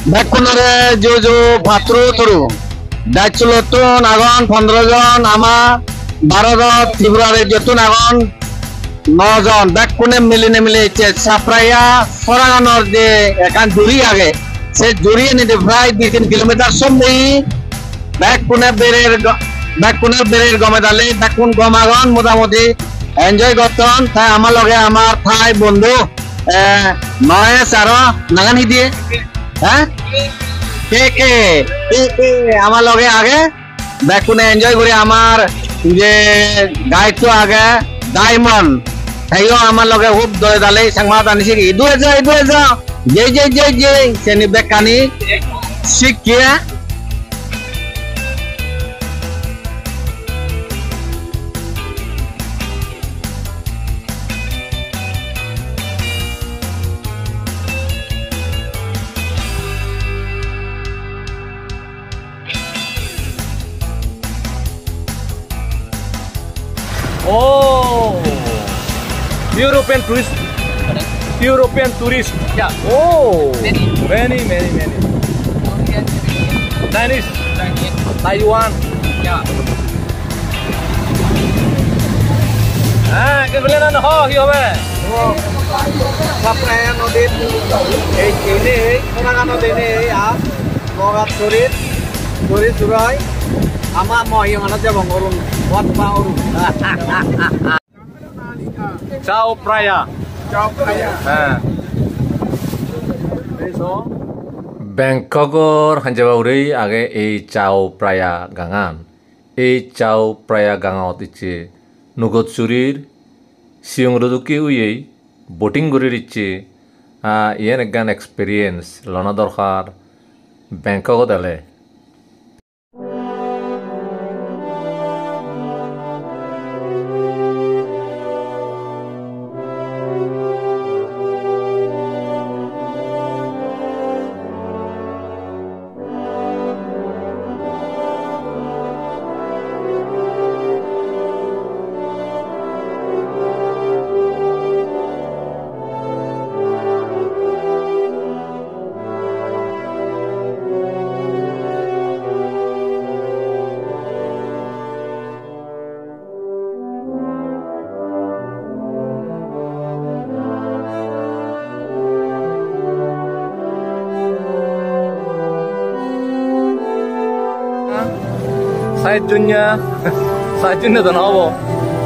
বেকুনরে যে ভাত্র তরু দায়িত্বন আগন 15 জন আমা 12 জন ত্রিপুরারে যেতুন আগন 9 জন বেকুনে মিলে সাপ্রাইয়া সরাগানোর যে এখান জুড়ি আগে সে জুড়িয়ে নিতে প্রায় 2-3 কিলোমিটার সম্বই বেকুনের বেরের গমেদালে বেকুন গমাগন মোটামুটি এনজয় করতন তাই আমার লগে আমার থাই বন্ধু মহেশ আর নাগান দিয়ে হ্যাঁ কে আমার লগে আগে বেকুনে এনজয় করে আমার যে গাইড তো আগে ডায়মন্ড তাইও আমার লগে খুব দলে দালে সাংমা আনিছে কি দূরে যা যে সেনি বেকানি শিখিয়ে Oh, European tourist. Yeah. Oh, many. Chinese, Taiwan. Yeah. Cái vấn đề nó ho hiểu không? Sắp này nó đến cái này, nó nó đến này à, nó gặp tourist rồi. Ama mau yang mana aja bang orang buat baru. Chao Phraya. Bangkokor hanjabauri age ei Chao Phraya gangan. Ei Chao Phraya gangaot iche nugot surir siung roduki uyei boating gurir iche yen egan experience lona dorkar Bangkok dale. Saitnya dan apa?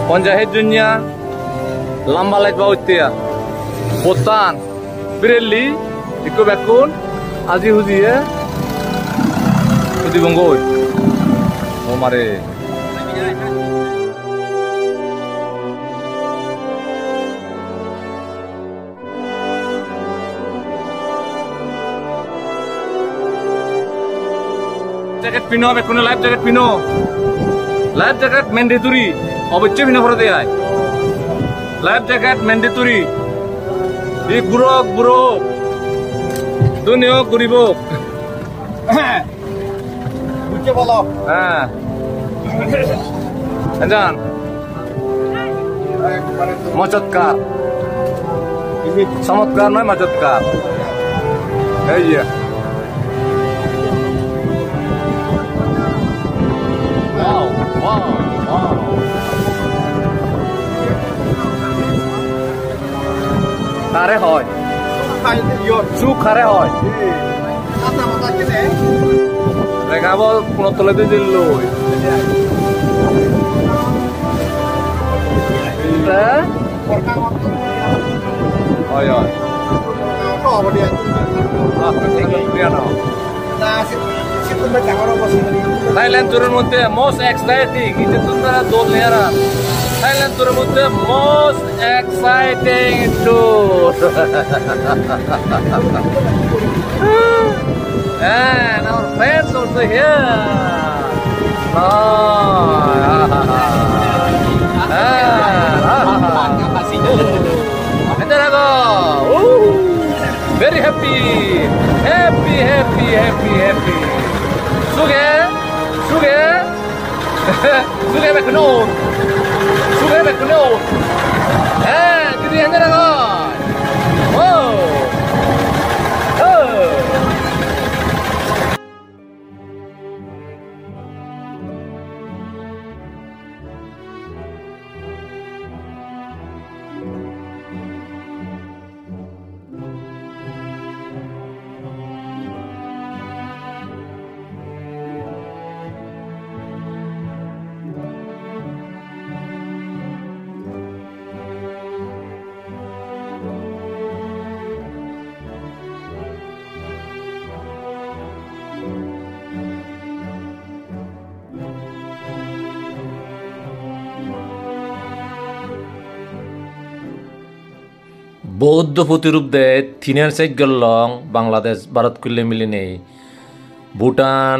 Ponjahit dunia, lamba light baut dia, Bhutan, Pirelli, ikut bekun, aji huji ya, huji bonggoy, oh mare. Jacket pino, bekun life jacket pino. Life jacket mandatory. অবশ্যই ভিন্ন করে দেয় life jacket mandatory এই বুড়ো দুনিয়া ঘুরিব বুঝতে বলো হ্যাঁ জান মজৎকার চমৎকার নয় মজৎকার এই যে খারে হয় চুক খারে হয় দেখাব কোনো তলে দিয়ে দিল থাইল্যান্ড ট্যুরের মধ্যে মোস্ট এক্সাইটিং ইচ্ছে তোমরা দোল নেয়ারা Thailand tour mode most exciting tour. And our friends also here. Very happy. Suge back no. Suge back no. Jadi hanya বৌদ্ধ প্রতিরূপ দেয় থিনের সাইড গেলং বাংলাদেশ ভারত করলে মিলে নেই ভুটান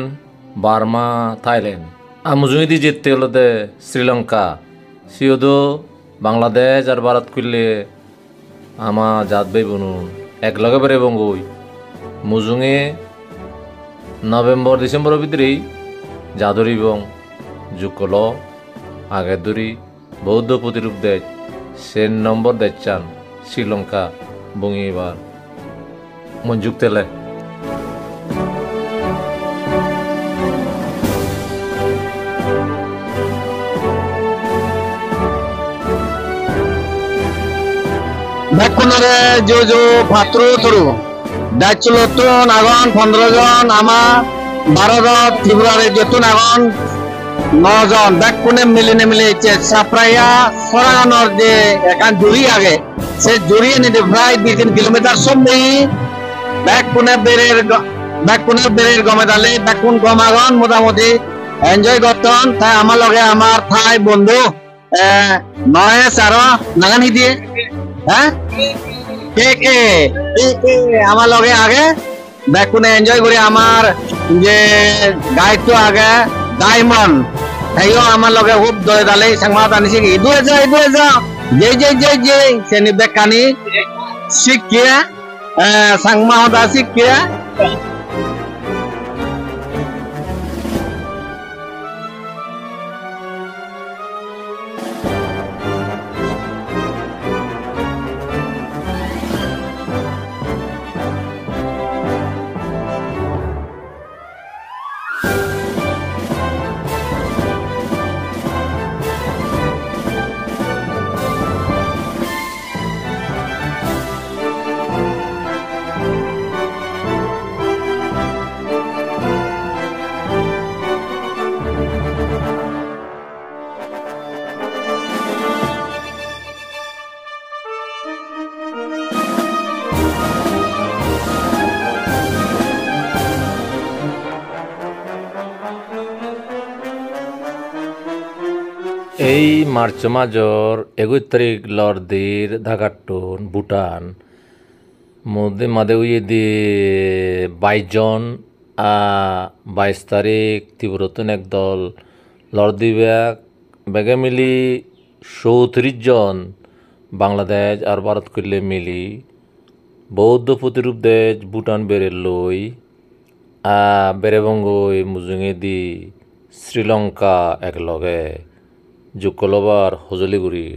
বার্মা থাইল্যান্ড আমুজুইদি যেতে হলো দে শ্রীলঙ্কা সিওদো বাংলাদেশ আর ভারত করলে আমা জাত বাই বনুন এক লগে বেড়ে বঙ্গই মুজুঙে নভেম্বর ডিসেম্বরের ভিতরেই জাদরি বং যুকল আগের দরি বৌদ্ধ প্রতিরূপ দেয় সেন নম্বর দেখছান শ্রীলঙ্কা বঙ্গি এবার মঞ্জুক তেলে বেকুনরে জো ভাত্র তরু দায়িত্বলতন আগন 15 জন আমা 12 জন ত্রিপুরারে যেতুন আগন 9 জন বেকুনে মিলে সাপ্রাইয়া সরাগানোর যে একান জুড়ি আগে সে জুড়িয়ে নিতে প্রায় 2-3 কিলোমিটার সম্মি বেকুনের বেরের গমেদালে বেকুন গমাগন মোটামুটি এনজয় করতন তাই আমার লগে আমার থাই বন্ধু নয়েস আরো নাগানি দিয়ে হ্যাঁ কে আমার লগে আগে বেকুনে এনজয় করি আমার যে গাইড তো আগে ডায়মন্ড তাইও আমার লগে খুব দয়ে দালে সাংমা টানিছে কি ইদুয়ে যা যে সেনি বেকানি শিখিয়া সাংমা হদা শিখিয়া এই মার্চ মাজর 21 তারিখ লর্দির ঢাকাটুন ভুটান মধ্যে মাদে উইয়ে দিয়ে 22 জন 22 তারিখ তীব্রতন একদল লর্দি বেগে মিলি 34 জন বাংলাদেশ আর ভারত করলে মিলি বৌদ্ধ প্রতিরূপ দেশ ভুটান বেড়ে লই বেড়েবঙ্গই মুজুঙে দি শ্রীলঙ্কা একলগে যুকলবার হজলিগুড়ির